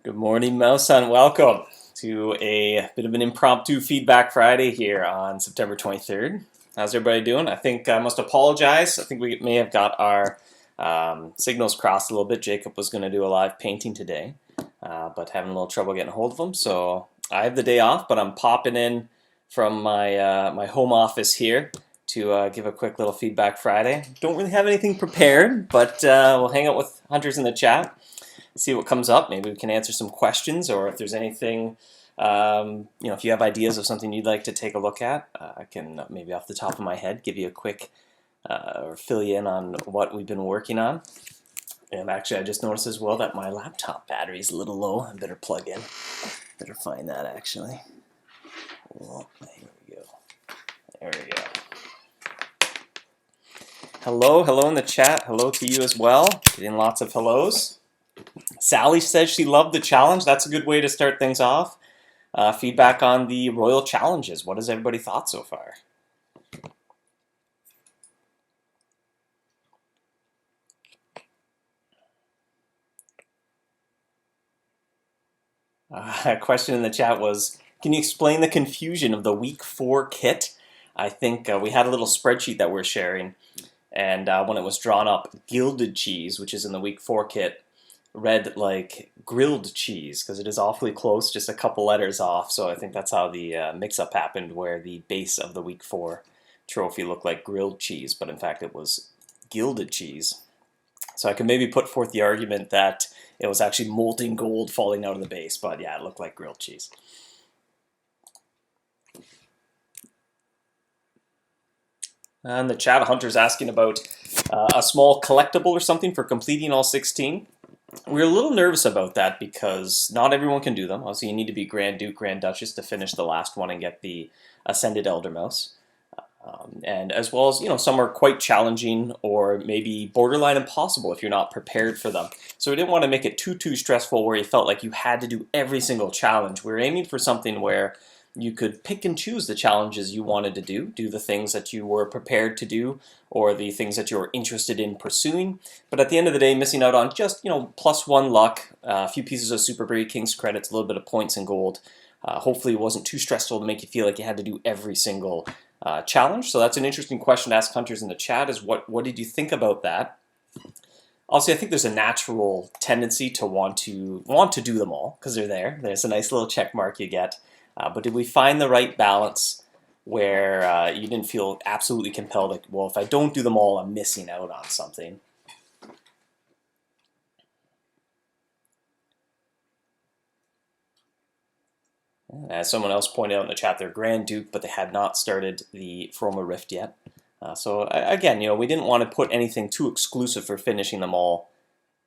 Good morning, MouseHunt. Welcome to a bit of an impromptu feedback Friday here on September 23rd. How's everybody doing? I think I must apologize. I think we may have got our signals crossed a little bit. Jacob was going to do a live painting today, but having a little trouble getting a hold of him. So I have the day off, but I'm popping in from my home office here to give a quick little feedback Friday. Don't really have anything prepared, but we'll hang out with hunters in the chat, see what comes up. Maybe we can answer some questions, or if there's anything, if you have ideas of something you'd like to take a look at, I can maybe off the top of my head give you a quick or fill you in on what we've been working on. And actually, I just noticed as well that my laptop battery is a little low. I better plug in. Better find that actually. Well, here we go. There we go. Hello in the chat. Hello to you as well. Getting lots of hellos. Sally says she loved the challenge. That's a good way to start things off. Feedback on the Royal Challenges. What has everybody thought so far? A question in the chat was, can you explain the confusion of the week 4 kit? I think we had a little spreadsheet that we're sharing, and when it was drawn up, gilded cheese, which is in the week 4 kit, read like grilled cheese because it is awfully close, just a couple letters off. So I think that's how the mix-up happened, where the base of the week 4 trophy looked like grilled cheese, but in fact it was gilded cheese. So I can maybe put forth the argument that it was actually molten gold falling out of the base, but yeah, it looked like grilled cheese. And the chat, Hunter's asking about a small collectible or something for completing all 16. We're a little nervous about that because not everyone can do them. Obviously, you need to be Grand Duke, Grand Duchess to finish the last one and get the Ascended Elder Mouse. And as well as, some are quite challenging or maybe borderline impossible if you're not prepared for them. So we didn't want to make it too stressful where you felt like you had to do every single challenge. We were aiming for something where you could pick and choose the challenges you wanted to do the things that you were prepared to do, or the things that you were interested in pursuing. But at the end of the day, missing out on just, +1 luck, a few pieces of Super Brave King's credits, a little bit of points and gold. Hopefully it wasn't too stressful to make you feel like you had to do every single challenge. So that's an interesting question to ask hunters in the chat, is what did you think about that? Also, I think there's a natural tendency to want to do them all because they're there. There's a nice little check mark you get. But did we find the right balance where you didn't feel absolutely compelled, like, well, if I don't do them all, I'm missing out on something? As someone else pointed out in the chat, they're Grand Duke, but they had not started the Froma Rift yet. So again, we didn't want to put anything too exclusive for finishing them all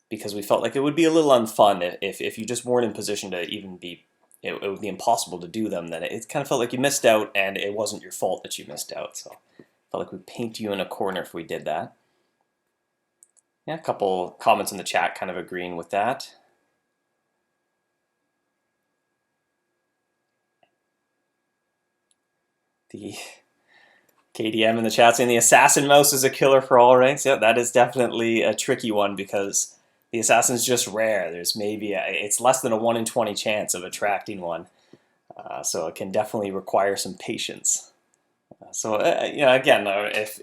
because we felt like it would be a little unfun if you just weren't in position to even be. It would be impossible to do them. Then it kind of felt like you missed out, and it wasn't your fault that you missed out. So I felt like we'd paint you in a corner if we did that. Yeah, a couple comments in the chat kind of agreeing with that. The KDM in the chat saying the Assassin Mouse is a killer for all ranks. Yeah, that is definitely a tricky one because the Assassin's just rare. There's maybe it's less than a 1 in 20 chance of attracting one. So it can definitely require some patience. Again,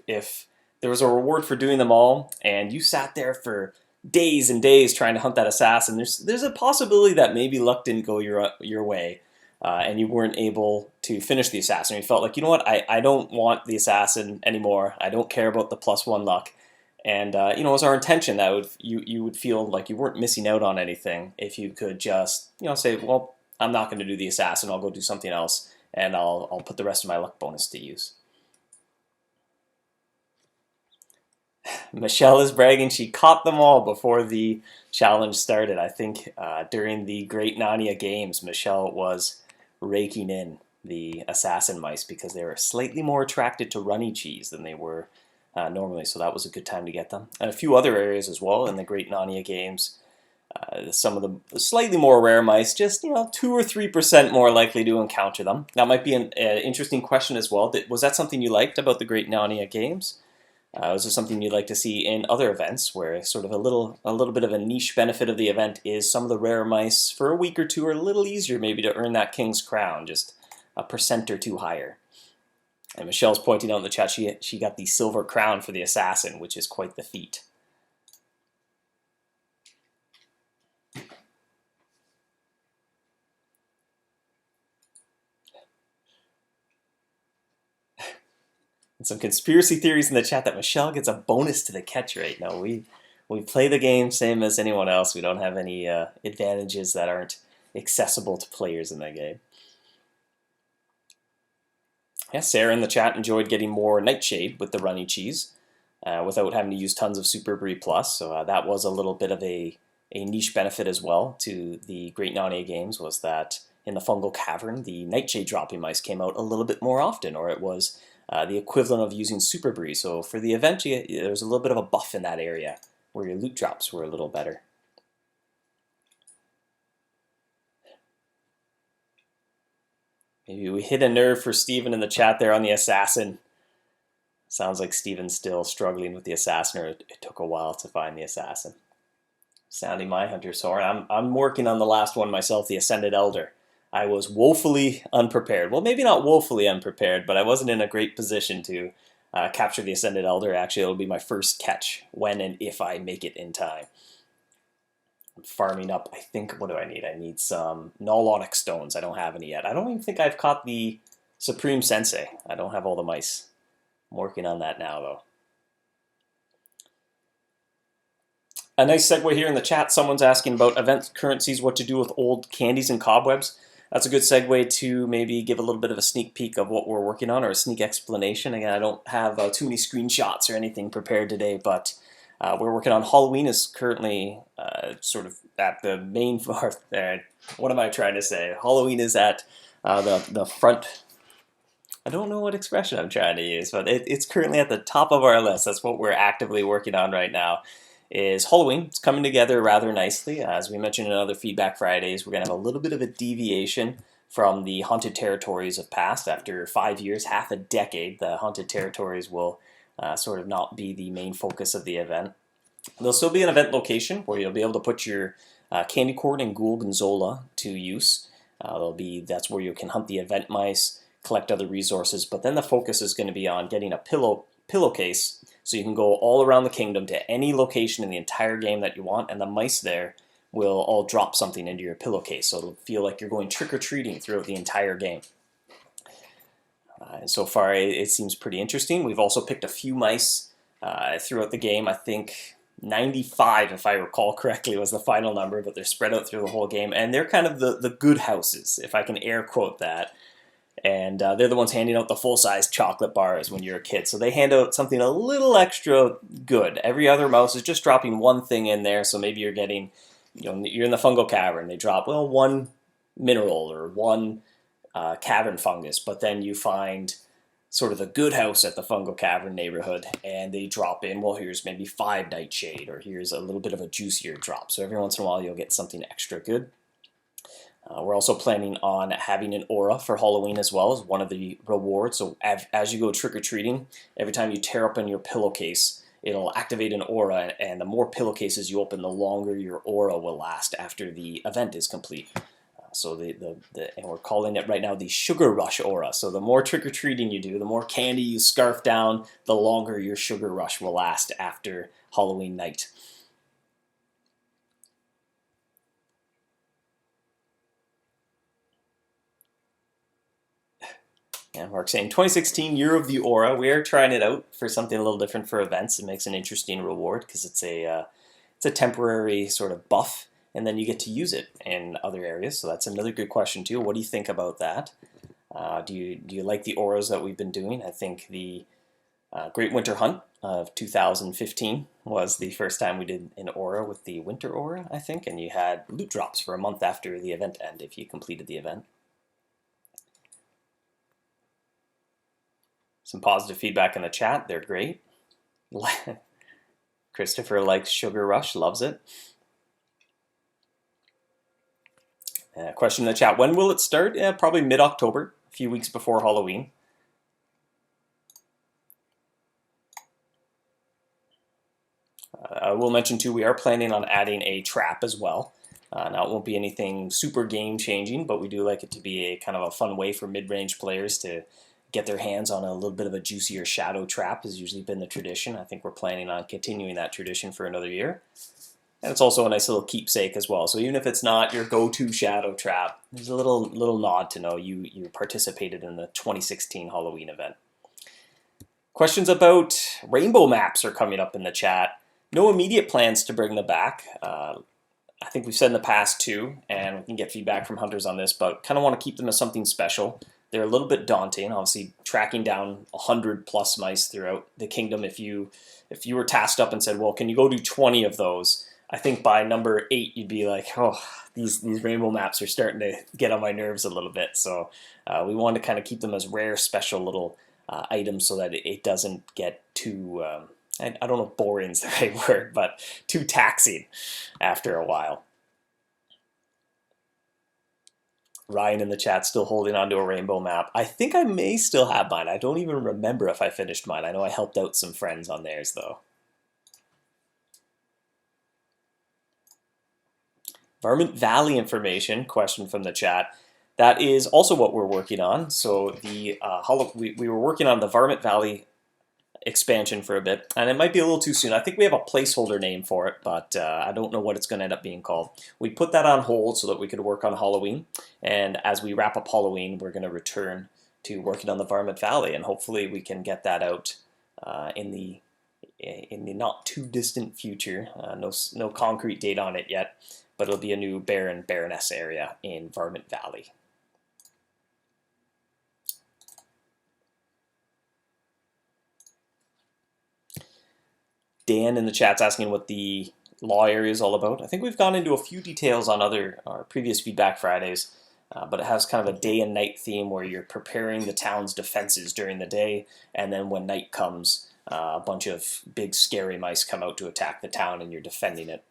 if there was a reward for doing them all, and you sat there for days and days trying to hunt that assassin, there's a possibility that maybe luck didn't go your way, and you weren't able to finish the assassin. You felt like, you know what, I don't want the assassin anymore. I don't care about the +1 luck. And it was our intention that you would feel like you weren't missing out on anything if you could just say, well, I'm not going to do the assassin. I'll go do something else, and I'll put the rest of my luck bonus to use. Michelle is bragging she caught them all before the challenge started. I think during the Great Narnia Games, Michelle was raking in the assassin mice because they were slightly more attracted to runny cheese than they were normally, so that was a good time to get them. And a few other areas as well in the Great Narnia Games. Some of the slightly more rare mice, just 2 or 3% more likely to encounter them. That might be an interesting question as well. Was that something you liked about the Great Narnia Games? Is there something you'd like to see in other events where sort of a little bit of a niche benefit of the event is some of the rare mice for a week or two are a little easier maybe to earn that King's Crown, just a % or two higher. And Michelle's pointing out in the chat she got the silver crown for the assassin, which is quite the feat. And some conspiracy theories in the chat that Michelle gets a bonus to the catch rate. No, we play the game same as anyone else. We don't have any advantages that aren't accessible to players in the game. Yeah, Sarah in the chat enjoyed getting more Nightshade with the runny cheese without having to use tons of Super Brie Plus. So that was a little bit of a niche benefit as well to the Great Nane games, was that in the Fungal Cavern, the Nightshade dropping mice came out a little bit more often, or it was the equivalent of using Super Brie. So for the event, there was a little bit of a buff in that area where your loot drops were a little better. Maybe we hit a nerve for Steven in the chat there on the assassin. Sounds like Steven's still struggling with the assassin, or it took a while to find the assassin. Sounding my hunter's horn. I'm working on the last one myself, the Ascended Elder. I was woefully unprepared. Well, maybe not woefully unprepared, but I wasn't in a great position to capture the Ascended Elder. Actually, it'll be my first catch when and if I make it in time. I'm farming up, I think, what do I need? I need some Null Onyx Stones. I don't have any yet. I don't even think I've caught the Supreme Sensei. I don't have all the mice. I'm working on that now, though. A nice segue here in the chat. Someone's asking about event currencies, what to do with old candies and cobwebs. That's a good segue to maybe give a little bit of a sneak peek of what we're working on, or a sneak explanation. Again, I don't have too many screenshots or anything prepared today, but we're working on Halloween is currently sort of at the main part there. What am I trying to say? Halloween is at the front. I don't know what expression I'm trying to use, but it's currently at the top of our list. That's what we're actively working on right now. Is Halloween. It's coming together rather nicely. As we mentioned in other Feedback Fridays, we're going to have a little bit of a deviation from the Haunted Territories of past. After 5 years, half a decade, the Haunted Territories will sort of not be the main focus of the event. There'll still be an event location where you'll be able to put your candy corn and ghoul gonzola to use. That's where you can hunt the event mice, collect other resources, but then the focus is going to be on getting a pillowcase, so you can go all around the kingdom to any location in the entire game that you want, and the mice there will all drop something into your pillowcase, so it'll feel like you're going trick-or-treating throughout the entire game. And so far, it seems pretty interesting. We've also picked a few mice throughout the game. I think 95, if I recall correctly, was the final number, but they're spread out through the whole game, and they're kind of the good houses, if I can air quote that. And they're the ones handing out the full-size chocolate bars when you're a kid. So they hand out something a little extra good. Every other mouse is just dropping one thing in there. So maybe you're getting, you're in the Fungal Cavern. They drop, well, one mineral or one cavern fungus. But then you find sort of the good house at the Fungal Cavern neighborhood, and they drop in, well, here's maybe 5 Nightshade, or here's a little bit of a juicier drop. So every once in a while you'll get something extra good. We're also planning on having an aura for Halloween as well as one of the rewards. So as you go trick-or-treating, every time you tear open your pillowcase, it'll activate an aura, and the more pillowcases you open, the longer your aura will last after the event is complete. And we're calling it right now the Sugar Rush aura. So the more trick-or-treating you do, the more candy you scarf down, the longer your Sugar Rush will last after Halloween night. And Mark saying 2016 Year of the Aura. We are trying it out for something a little different for events. It makes an interesting reward because it's a temporary sort of buff, and then you get to use it in other areas. So that's another good question too. What do you think about that? Do you like the auras that we've been doing? I think the Great Winter Hunt of 2015 was the first time we did an aura with the Winter Aura, I think, and you had loot drops for a month after the event end if you completed the event. Some positive feedback in the chat. They're great. Christopher likes Sugar Rush, loves it. Question in the chat. When will it start? Probably mid-October, a few weeks before Halloween. I will mention too, we are planning on adding a trap as well. Now it won't be anything super game changing, but we do like it to be a kind of a fun way for mid-range players to get their hands on a little bit of a juicier shadow trap. Has usually been the tradition. I think we're planning on continuing that tradition for another year. And it's also a nice little keepsake as well. So even if it's not your go-to shadow trap, there's a little nod to know you participated in the 2016 Halloween event. Questions about rainbow maps are coming up in the chat. No immediate plans to bring them back. I think we've said in the past too, and we can get feedback from hunters on this, but kind of want to keep them as something special. They're a little bit daunting, obviously tracking down 100 plus mice throughout the kingdom. If you were tasked up and said, well, can you go do 20 of those? I think by number 8, you'd be like, oh, these rainbow maps are starting to get on my nerves a little bit. So we want to kind of keep them as rare, special little items so that it doesn't get too... I don't know if boring is the right word, but too taxing after a while. Ryan in the chat still holding on to a rainbow map. I think I may still have mine. I don't even remember if I finished mine. I know I helped out some friends on theirs though. Varmint Valley information, question from the chat. That is also what we're working on. So the we were working on the Varmint Valley expansion for a bit, and it might be a little too soon. I think we have a placeholder name for it, but I don't know what it's going to end up being called. We put that on hold so that we could work on Halloween, and as we wrap up Halloween, we're going to return to working on the Varmint Valley, and hopefully we can get that out in the not too distant future. No concrete date on it yet, but it'll be a new Baron Baroness area in Varmint Valley. Dan in the chat's asking what the law area is all about. I think we've gone into a few details on our previous Feedback Fridays, but it has kind of a day and night theme where you're preparing the town's defenses during the day, and then when night comes, a bunch of big scary mice come out to attack the town and you're defending it.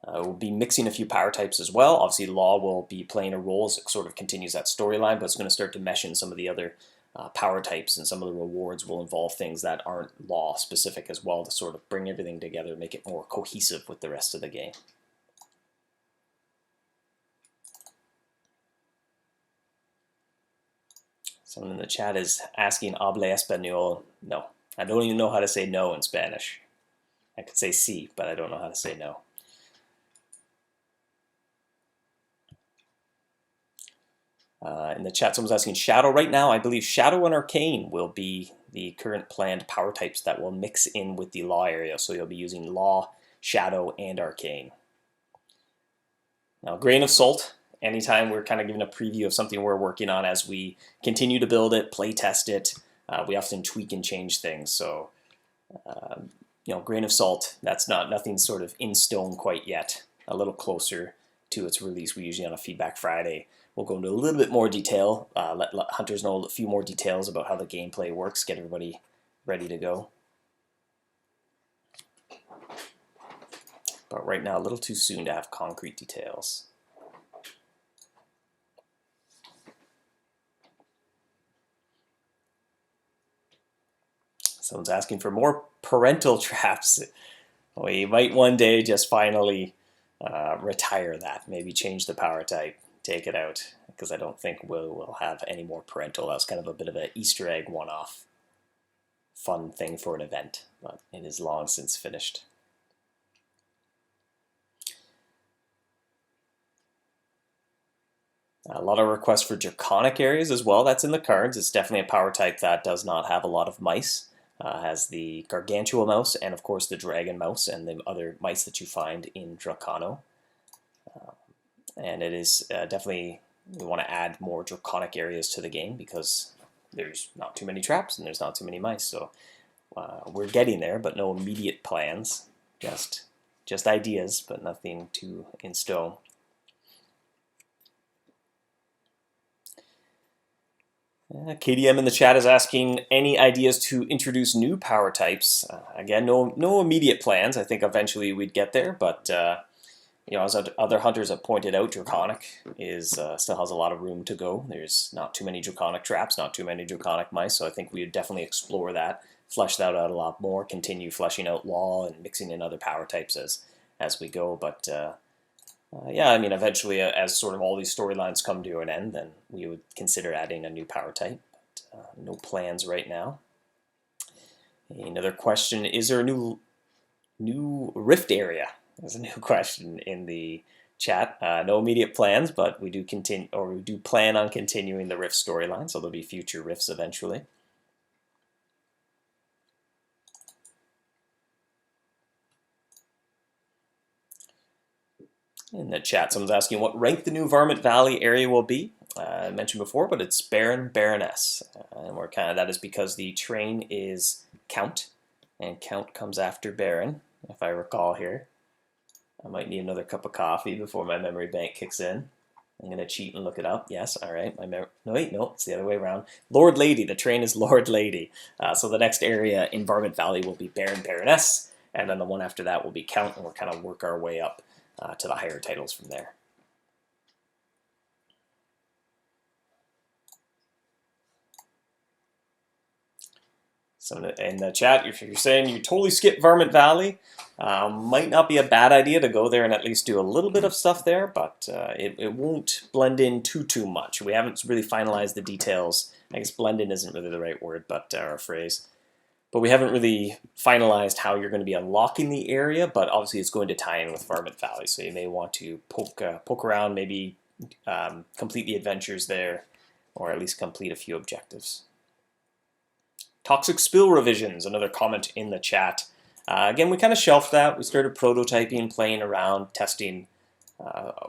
We'll be mixing a few power types as well. Obviously, law will be playing a role as it sort of continues that storyline, but it's going to start to mesh in some of the other power types, and some of the rewards will involve things that aren't law specific as well to sort of bring everything together and make it more cohesive with the rest of the game. Someone in the chat is asking habla español. No, I don't even know how to say no in Spanish. I could say sí, but I don't know how to say no. In the chat, someone's asking Shadow. Right now, I believe Shadow and Arcane will be the current planned power types that will mix in with the Law area. So you'll be using Law, Shadow, and Arcane. Now, grain of salt. Anytime we're kind of giving a preview of something we're working on as we continue to build it, play test it, we often tweak and change things. So, grain of salt. That's nothing sort of in stone quite yet. A little closer to its release. We usually on a Feedback Friday. We'll go into a little bit more detail, let hunters know a few more details about how the gameplay works, get everybody ready to go. But right now, a little too soon to have concrete details. Someone's asking for more parental traps. We might one day just finally retire that, maybe change the power type. Take it out, because I don't think we'll have any more parental. That was kind of a bit of an Easter egg one-off fun thing for an event, but it is long since finished. A lot of requests for draconic areas as well. That's in the cards. It's definitely a power type that does not have a lot of mice. Has the gargantua mouse and of course the dragon mouse and the other mice that you find in Dracano. And it is definitely, we want to add more draconic areas to the game because there's not too many traps and there's not too many mice. So we're getting there, but no immediate plans. Just ideas, but nothing too in stone. KDM in the chat is asking any ideas to introduce new power types. Again, no immediate plans. I think eventually we'd get there, but as other hunters have pointed out, Draconic still has a lot of room to go. There's not too many Draconic traps, not too many Draconic mice, so I think we would definitely explore that flesh that out a lot more, continue fleshing out Law and mixing in other power types as we go. But yeah, I mean, eventually, as sort of all these storylines come to an end, then we would consider adding a new power type. But no plans right now. Another question: is there a new rift area? There's a new question in the chat. No immediate plans, but we do plan on continuing the rift storyline, so there'll be future rifts eventually. In the chat, someone's asking what rank the new Varmint Valley area will be. I mentioned before, but it's Baron, Baroness, and we're that is because the train is Count, and Count comes after Baron, if I recall here. I might need another cup of coffee before my memory bank kicks in. I'm going to cheat and look it up. Yes, all right. No, wait, no, it's the other way around. Lord Lady. The train is Lord Lady. So the next area in Varmint Valley will be Baron, Baroness, and then the one after that will be Count, and we'll kind of work our way up to the higher titles from there. So in the chat, if you're saying you totally skip Varmint Valley, might not be a bad idea to go there and at least do a little bit of stuff there, but it won't blend in too much. We haven't really finalized the details. I guess blend in isn't really the right word, but or phrase. But we haven't really finalized how you're going to be unlocking the area, but obviously it's going to tie in with Varmint Valley, so you may want to poke around, maybe complete the adventures there, or at least complete a few objectives. Toxic spill revisions, another comment in the chat. Again, we kind of shelved that. We started prototyping, playing around, testing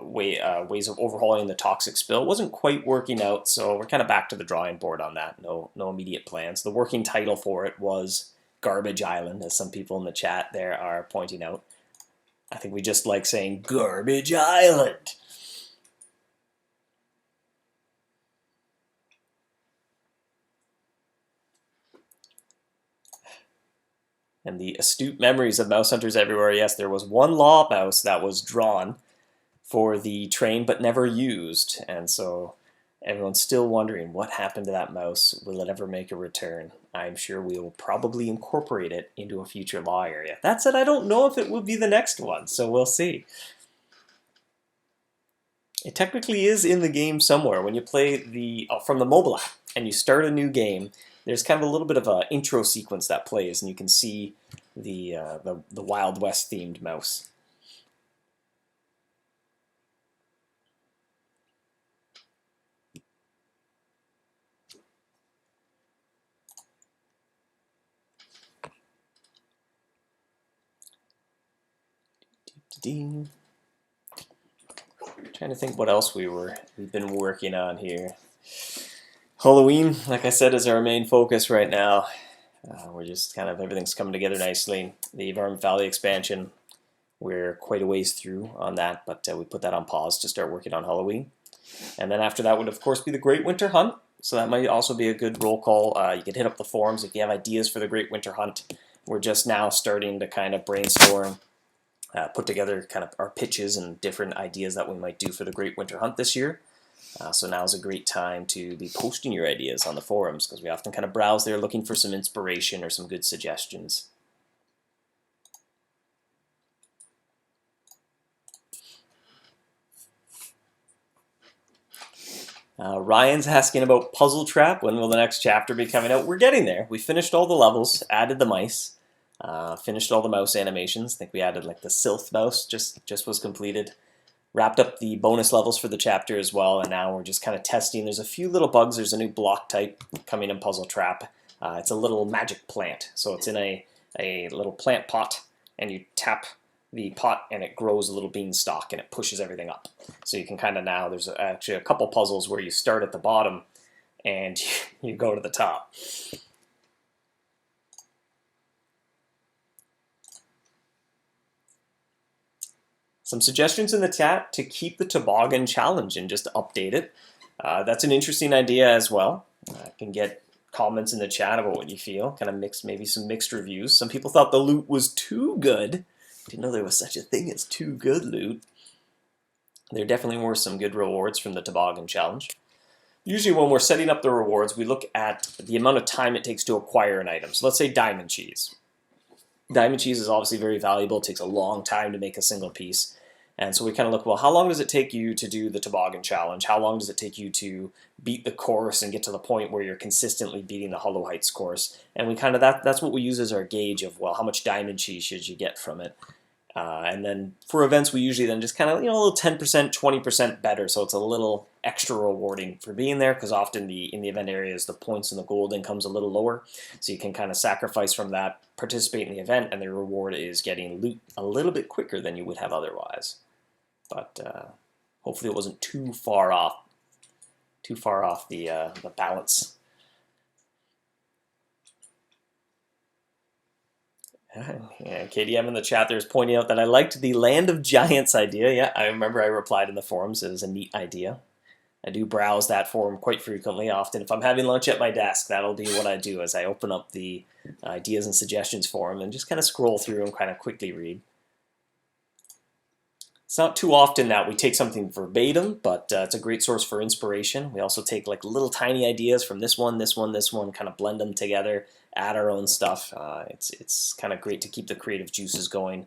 ways of overhauling the toxic spill. It wasn't quite working out, so we're kind of back to the drawing board on that. No immediate plans. The working title for it was Garbage Island, as some people in the chat there are pointing out. I think we just like saying Garbage Island. And the astute memories of mouse hunters everywhere. Yes, there was one law mouse that was drawn for the train but never used, and so everyone's still wondering what happened to that mouse. Will it ever make a return? I'm sure we will probably incorporate it into a future law area. That said, I don't know if it will be the next one, so we'll see. It technically is in the game somewhere. When you play from the mobile app and you start a new game, there's kind of a little bit of an intro sequence that plays, and you can see the Wild West themed mouse. Trying to think what else we've been working on here. Halloween, like I said, is our main focus right now. We're just kind of, everything's coming together nicely. The Varmint Valley expansion, we're quite a ways through on that, but we put that on pause to start working on Halloween. And then after that would, of course, be the Great Winter Hunt. So that might also be a good roll call. You can hit up the forums if you have ideas for the Great Winter Hunt. We're just now starting to kind of brainstorm, put together kind of our pitches and different ideas that we might do for the Great Winter Hunt this year. So now's a great time to be posting your ideas on the forums, because we often kind of browse there looking for some inspiration or some good suggestions. Ryan's asking about Puzzle Trap. When will the next chapter be coming out? We're getting there. We finished all the levels, added the mice, finished all the mouse animations. I think we added like the Sylph mouse, just was completed. Wrapped up the bonus levels for the chapter as well, and now we're just kind of testing. There's a few little bugs. There's a new block type coming in Puzzle Trap. It's a little magic plant. So it's in a little plant pot, and you tap the pot and it grows a little beanstalk and it pushes everything up. So you can kind of now, there's actually a couple puzzles where you start at the bottom and you go to the top. Some suggestions in the chat to keep the toboggan challenge and just update it. That's an interesting idea as well. I can get comments in the chat about what you feel. Kind of maybe some mixed reviews. Some people thought the loot was too good. Didn't know there was such a thing as too good loot. There definitely were some good rewards from the toboggan challenge. Usually when we're setting up the rewards, we look at the amount of time it takes to acquire an item. So let's say diamond cheese. Diamond cheese is obviously very valuable. It takes a long time to make a single piece. And so we kind of look, well, how long does it take you to do the toboggan challenge? How long does it take you to beat the course and get to the point where you're consistently beating the Hollow Heights course? And we kind of, that's what we use as our gauge of, well, how much diamond cheese should you get from it? And then for events, we usually then just kind of, a little 10%, 20% better. So it's a little extra rewarding for being there, because often in the event areas, the points and the gold income's a little lower. So you can kind of sacrifice from that, participate in the event, and the reward is getting loot a little bit quicker than you would have otherwise. But hopefully it wasn't too far off the balance. Yeah, KDM in the chat there's pointing out that I liked the Land of Giants idea. Yeah, I remember I replied in the forums. It was a neat idea. I do browse that forum quite frequently. Often if I'm having lunch at my desk, that'll be what I do, as I open up the ideas and suggestions forum and just kind of scroll through and kind of quickly read. It's not too often that we take something verbatim, but it's a great source for inspiration. We also take like little tiny ideas from this one, kind of blend them together, add our own stuff. It's kind of great to keep the creative juices going,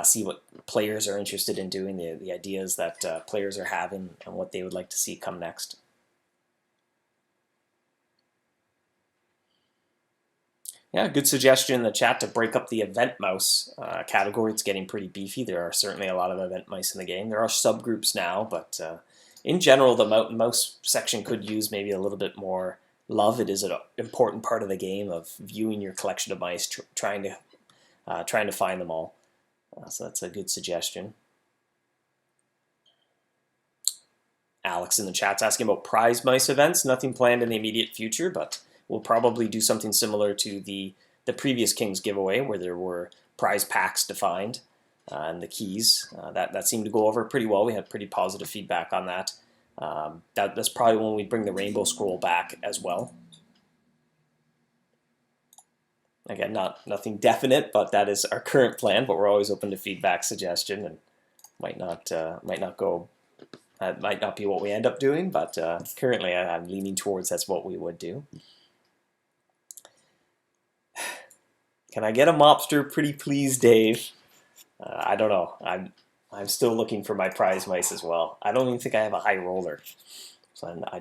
see what players are interested in doing, the ideas that players are having, and what they would like to see come next. Yeah, good suggestion in the chat to break up the event mouse category. It's getting pretty beefy. There are certainly a lot of event mice in the game. There are subgroups now, but in general, the mouse section could use maybe a little bit more love. It is an important part of the game of viewing your collection of mice, trying to find them all. So that's a good suggestion. Alex in the chat's asking about prize mice events. Nothing planned in the immediate future, but we'll probably do something similar to the previous King's giveaway, where there were prize packs defined and the keys. That seemed to go over pretty well. We had pretty positive feedback on that. That's probably when we bring the rainbow scroll back as well. Again, nothing definite, but that is our current plan. But we're always open to feedback, suggestion, and might not go. That might not be what we end up doing, but currently I'm leaning towards that's what we would do. Can I get a mobster, pretty please, Dave? I don't know. I'm still looking for my prize mice as well. I don't even think I have a high roller, so I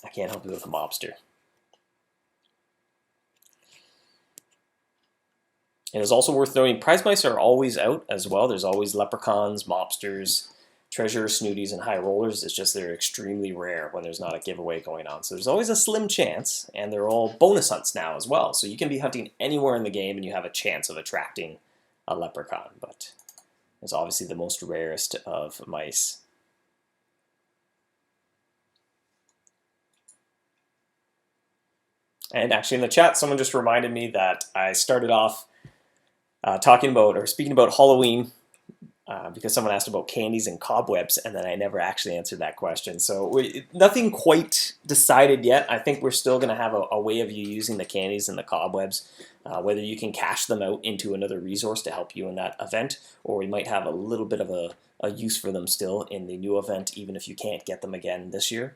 can't help you with a mobster. It is also worth noting prize mice are always out as well. There's always leprechauns, mobsters, treasure, snooties, and high rollers. It's just they're extremely rare when there's not a giveaway going on. So there's always a slim chance, and they're all bonus hunts now as well. So you can be hunting anywhere in the game and you have a chance of attracting a leprechaun, but it's obviously the most rarest of mice. And actually in the chat, someone just reminded me that I started off speaking about Halloween because someone asked about candies and cobwebs, and then I never actually answered that question. So nothing quite decided yet. I think we're still going to have a way of you using the candies and the cobwebs, whether you can cash them out into another resource to help you in that event, or we might have a little bit of a use for them still in the new event, even if you can't get them again this year.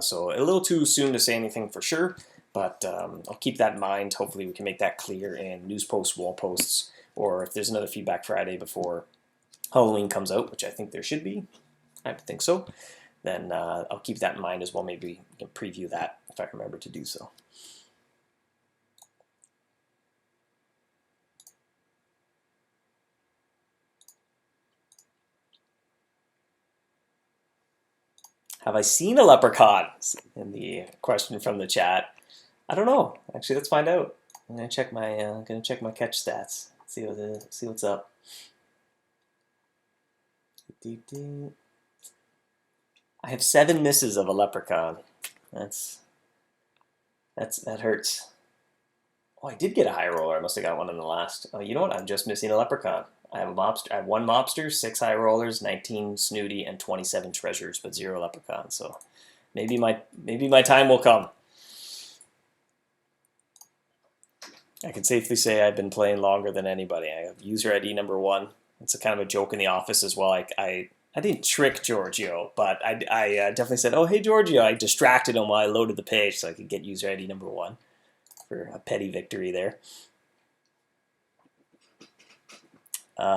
So a little too soon to say anything for sure, but I'll keep that in mind. Hopefully we can make that clear in news posts, wall posts, or if there's another Feedback Friday before Halloween comes out, which I think there should be, I think so, then I'll keep that in mind as well. Maybe we can preview that if I remember to do so. Have I seen a leprechaun? In the question from the chat. I don't know. Actually, let's find out. I'm gonna check my catch stats. See what's up. I have 7 misses of a leprechaun. That hurts. Oh, I did get a high roller. I must have got one in the last. Oh, you know what? I'm just missing a leprechaun. I have a mobster. I have 1 mobster, 6 high rollers, 19 snooty, and 27 treasures, but 0 leprechauns. So maybe my time will come. I can safely say I've been playing longer than anybody. I have user ID number 1. It's a kind of a joke in the office as well. I I didn't trick Giorgio, but I definitely said, "Oh, hey Giorgio." I distracted him while I loaded the page so I could get user ID number 1 for a petty victory there.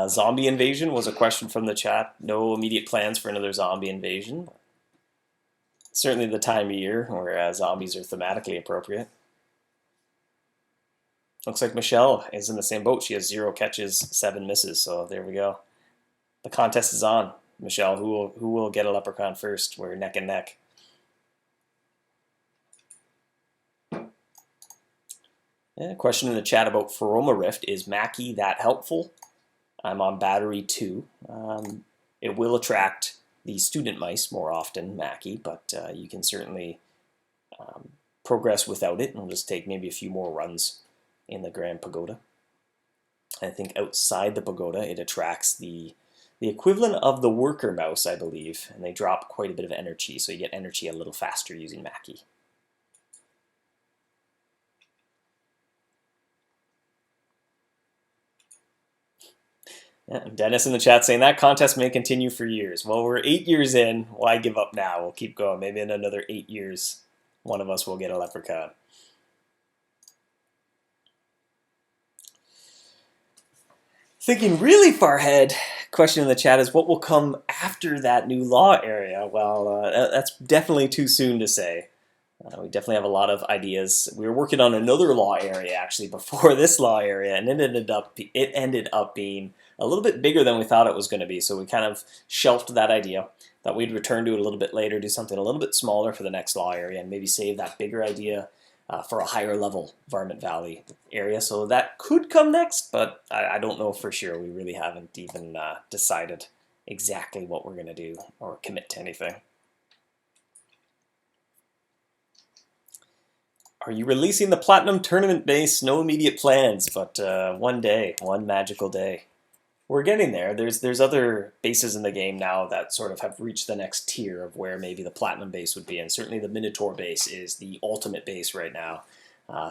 Zombie invasion was a question from the chat. No immediate plans for another zombie invasion. Certainly the time of year where zombies are thematically appropriate. Looks like Michelle is in the same boat. She has 0 catches, 7 misses. So there we go. The contest is on. Michelle, who will get a leprechaun first? We're neck and neck. Yeah, question in the chat about Feroma Rift. Is Mackie that helpful? I'm on battery 2. It will attract the student mice more often, Mackie, but you can certainly progress without it. It'll just take maybe a few more runs in the Grand Pagoda. I think outside the pagoda, it attracts the equivalent of the worker mouse, I believe, and they drop quite a bit of energy, so you get energy a little faster using Mackie. Yeah, Dennis in the chat saying that contest may continue for years. Well, we're 8 years in. Why give up now? We'll keep going. Maybe in another 8 years, one of us will get a leprechaun. Thinking really far ahead, question in the chat is what will come after that new law area? Well, that's definitely too soon to say. We definitely have a lot of ideas. We were working on another law area actually before this law area, and it ended up being a little bit bigger than we thought it was going to be. So we kind of shelved that idea. Thought we'd return to it a little bit later, do something a little bit smaller for the next law area, and maybe save that bigger idea for a higher level Varmint Valley area. So that could come next, but I don't know for sure. We really haven't even decided exactly what we're going to do or commit to anything. Are you releasing the Platinum Tournament base? No immediate plans, but one day, one magical day. We're getting there. There's other bases in the game now that sort of have reached the next tier of where maybe the Platinum base would be, and certainly the Minotaur base is the ultimate base right now.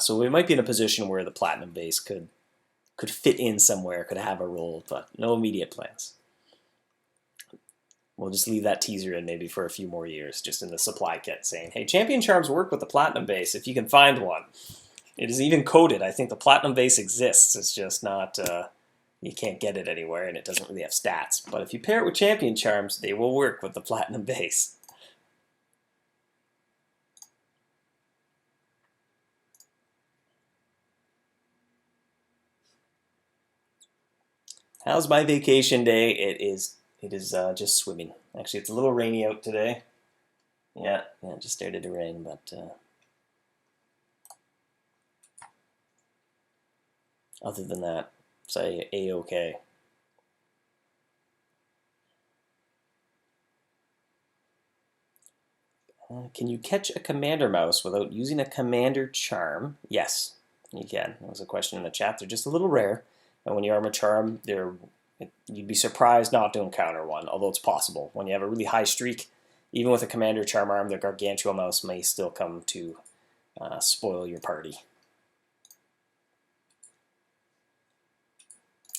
So we might be in a position where the Platinum base could fit in somewhere, could have a role, but no immediate plans. We'll just leave that teaser in maybe for a few more years, just in the supply kit, saying, hey, Champion Charms work with the Platinum base if you can find one. It is even coded. I think the Platinum base exists. It's just not, you can't get it anywhere, and it doesn't really have stats. But if you pair it with Champion Charms, they will work with the Platinum base. How's my vacation day? It is just swimming. Actually, it's a little rainy out today. Yeah, it just started to rain, but other than that, it's a-okay. Can you catch a commander mouse without using a commander charm? Yes, you can. That was a question in the chat. They're just a little rare. And when you armor charm, you'd be surprised not to encounter one, although it's possible. When you have a really high streak, even with a commander charm arm, the Gargantua mouse may still come to spoil your party.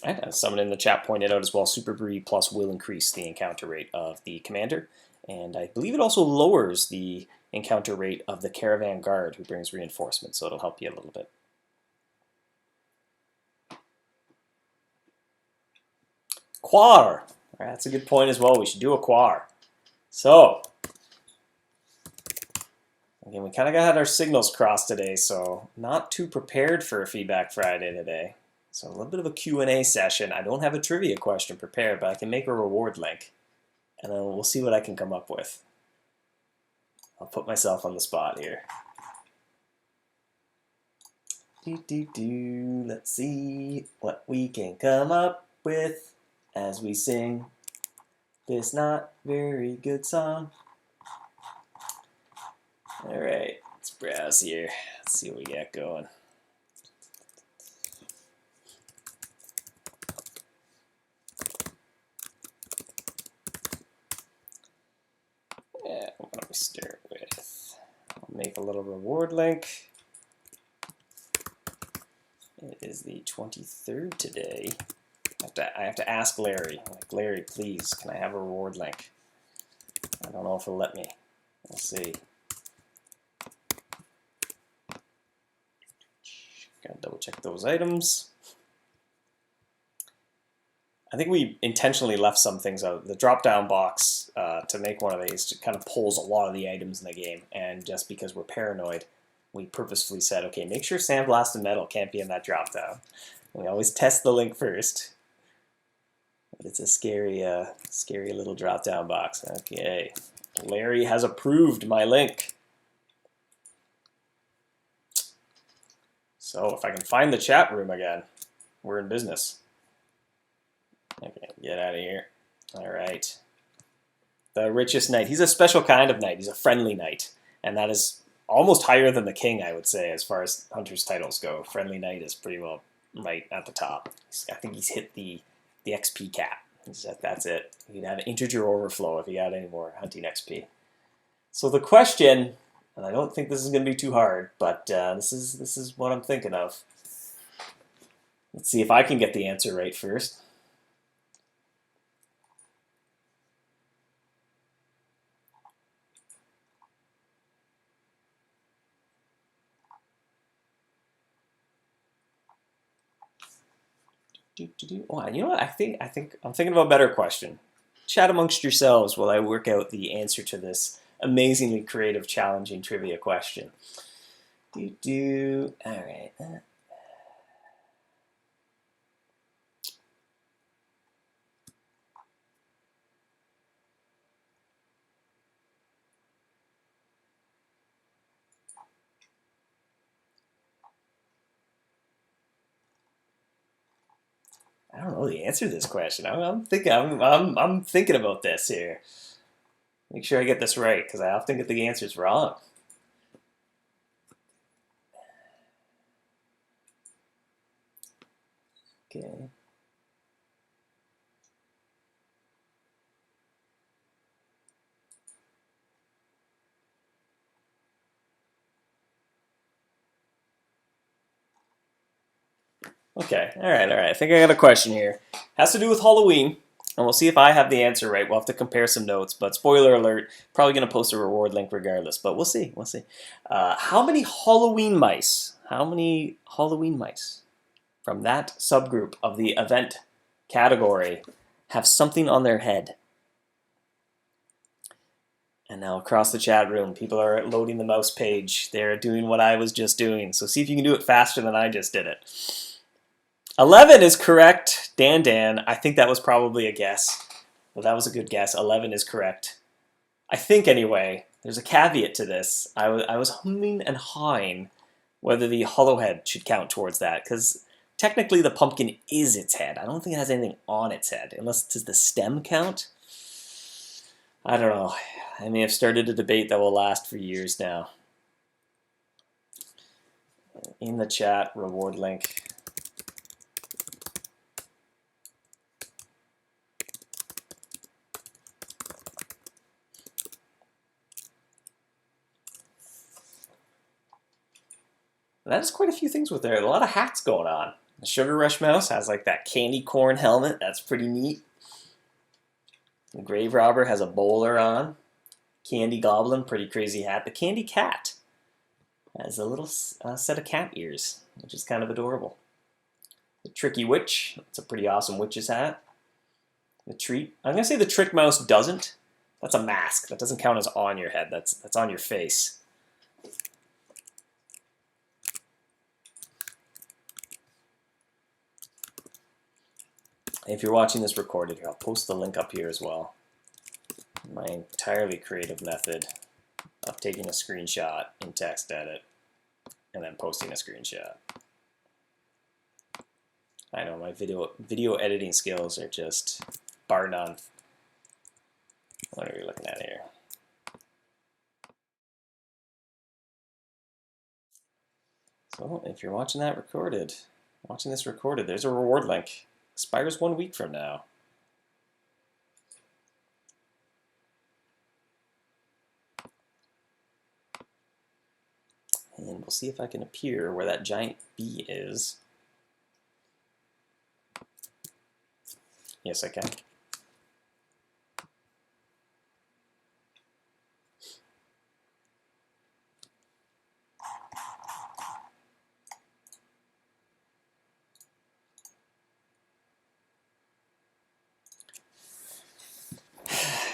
And as someone in the chat pointed out as well, Super Breed Plus will increase the encounter rate of the commander. And I believe it also lowers the encounter rate of the Caravan Guard, who brings reinforcements, so it'll help you a little bit. Quar! That's a good point as well. We should do a quar. So, again, we kind of got our signals crossed today, so not too prepared for a Feedback Friday today. So a little bit of a Q&A session. I don't have a trivia question prepared, but I can make a reward link. And then we'll see what I can come up with. I'll put myself on the spot here. Let's see what we can come up with as we sing this not very good song. All right, let's browse here. Let's see what we got going. Yeah, what don't we start with? I'll make a little reward link. It is the 23rd today. I have to ask Larry. Like, Larry, please, can I have a reward link? I don't know if he'll let me. We'll see. Gotta double check those items. I think we intentionally left some things out. The drop-down box to make one of these kind of pulls a lot of the items in the game, and just because we're paranoid, we purposefully said, okay, make sure sandblasted metal can't be in that drop-down. We always test the link first. But it's a scary, scary little drop-down box. Okay, Larry has approved my link. So if I can find the chat room again, we're in business. Okay, get out of here. All right. The richest knight. He's a special kind of knight. He's a friendly knight. And that is almost higher than the king, I would say, as far as hunter's titles go. Friendly knight is pretty well right at the top. I think he's hit the XP cap. That's it. He'd have integer overflow if he got any more hunting XP. So the question, and I don't think this is going to be too hard, but this is what I'm thinking of. Let's see if I can get the answer right first. Oh, you know what? I'm thinking of a better question. Chat amongst yourselves while I work out the answer to this amazingly creative, challenging trivia question. All right. I don't know the answer to this question. I'm thinking about this here. Make sure I get this right, because I often get the answers wrong. Okay. Okay, all right. I think I got a question here. Has to do with Halloween, and we'll see if I have the answer right. We'll have to compare some notes, but spoiler alert, probably going to post a reward link regardless, but we'll see. How many Halloween mice? How many Halloween mice from that subgroup of the event category have something on their head? And now across the chat room, people are loading the mouse page. They're doing what I was just doing, so see if you can do it faster than I just did it. 11 is correct. Dan, I think that was probably a guess. Well, that was a good guess. 11 is correct. I think anyway. There's a caveat to this. I was humming and hawing whether the hollow head should count towards that, because technically the pumpkin is its head. I don't think it has anything on its head, unless does the stem count? I don't know. I may have started a debate that will last for years now. In the chat, reward link. That's quite a few things with there. A lot of hats going on. The Sugar Rush Mouse has like that candy corn helmet. That's pretty neat. The Grave Robber has a bowler on. Candy Goblin, pretty crazy hat. The Candy Cat has a little set of cat ears, which is kind of adorable. The Tricky Witch, it's a pretty awesome witch's hat. The Treat, I'm going to say the Trick Mouse doesn't. That's a mask. That doesn't count as on your head. That's on your face. If you're watching this recorded here, I'll post the link up here as well. My entirely creative method of taking a screenshot in text edit and then posting a screenshot. I know my video editing skills are just bar none. What are we looking at here? So if you're watching this recorded, there's a reward link. Expires 1 week from now. And we'll see if I can appear where that giant bee is. Yes, I can.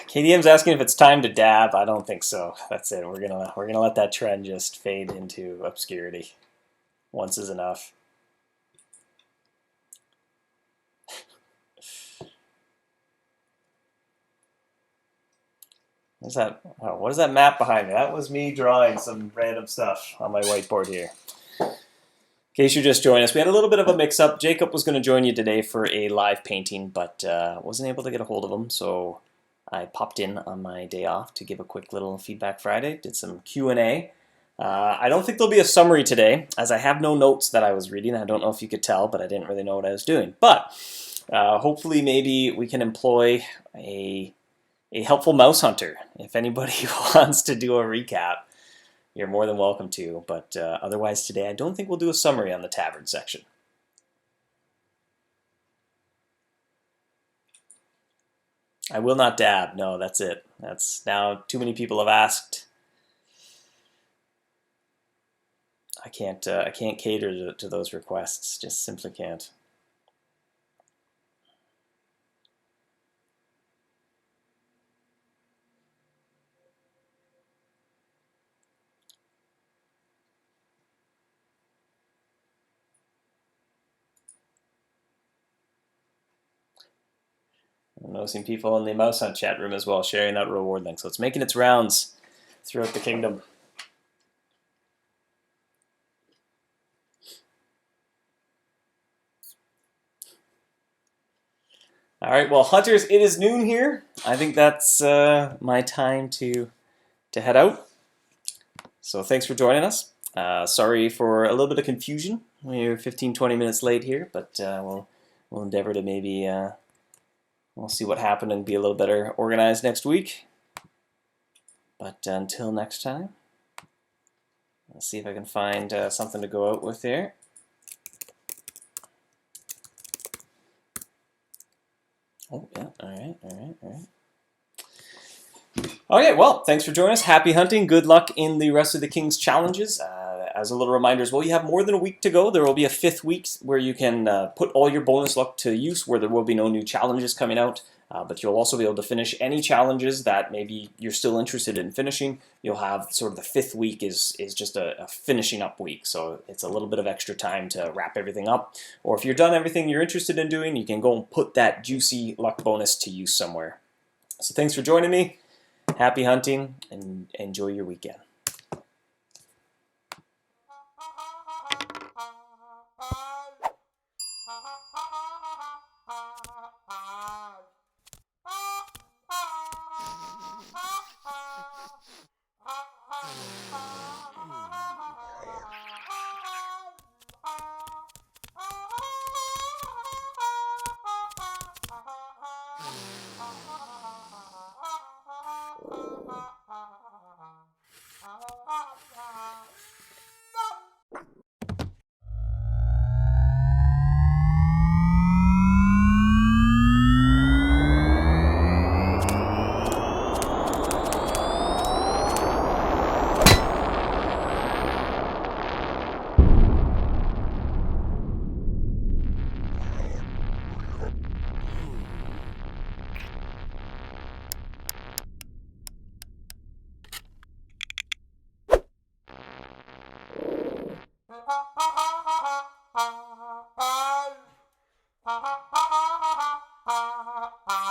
KDM's asking if it's time to dab. I don't think so. That's it. We're gonna let that trend just fade into obscurity. Once is enough. What's that? Oh, what is that map behind me? That was me drawing some random stuff on my whiteboard here. In case you just joined us, we had a little bit of a mix-up. Jacob was going to join you today for a live painting, but wasn't able to get a hold of him, so I popped in on my day off to give a quick little Feedback Friday, did some Q&A. I don't think there'll be a summary today, as I have no notes that I was reading. I don't know if you could tell, but I didn't really know what I was doing. But hopefully maybe we can employ a helpful mouse hunter. If anybody wants to do a recap, you're more than welcome to. But otherwise today, I don't think we'll do a summary on the tavern section. I will not dab. No, that's it. That's now too many people have asked. I can't cater to those requests. Just simply can't. I'm noticing people in the MouseHunt chat room as well sharing that reward link. So it's making its rounds throughout the kingdom. All right, well, hunters, it is noon here. I think that's my time to head out. So thanks for joining us. Sorry for a little bit of confusion. We're 15-20 minutes late here, but we'll endeavor to maybe we'll see what happened and be a little better organized next week. But until next time, let's see if I can find something to go out with here. Oh, yeah, all right. Okay, well, thanks for joining us. Happy hunting. Good luck in the rest of the King's challenges. As a little reminder as well, you have more than a week to go. There will be a 5th week where you can put all your bonus luck to use, where there will be no new challenges coming out. But you'll also be able to finish any challenges that maybe you're still interested in finishing. You'll have sort of the 5th week is just a finishing up week. So it's a little bit of extra time to wrap everything up. Or if you're done everything you're interested in doing, you can go and put that juicy luck bonus to use somewhere. So thanks for joining me. Happy hunting and enjoy your weekend.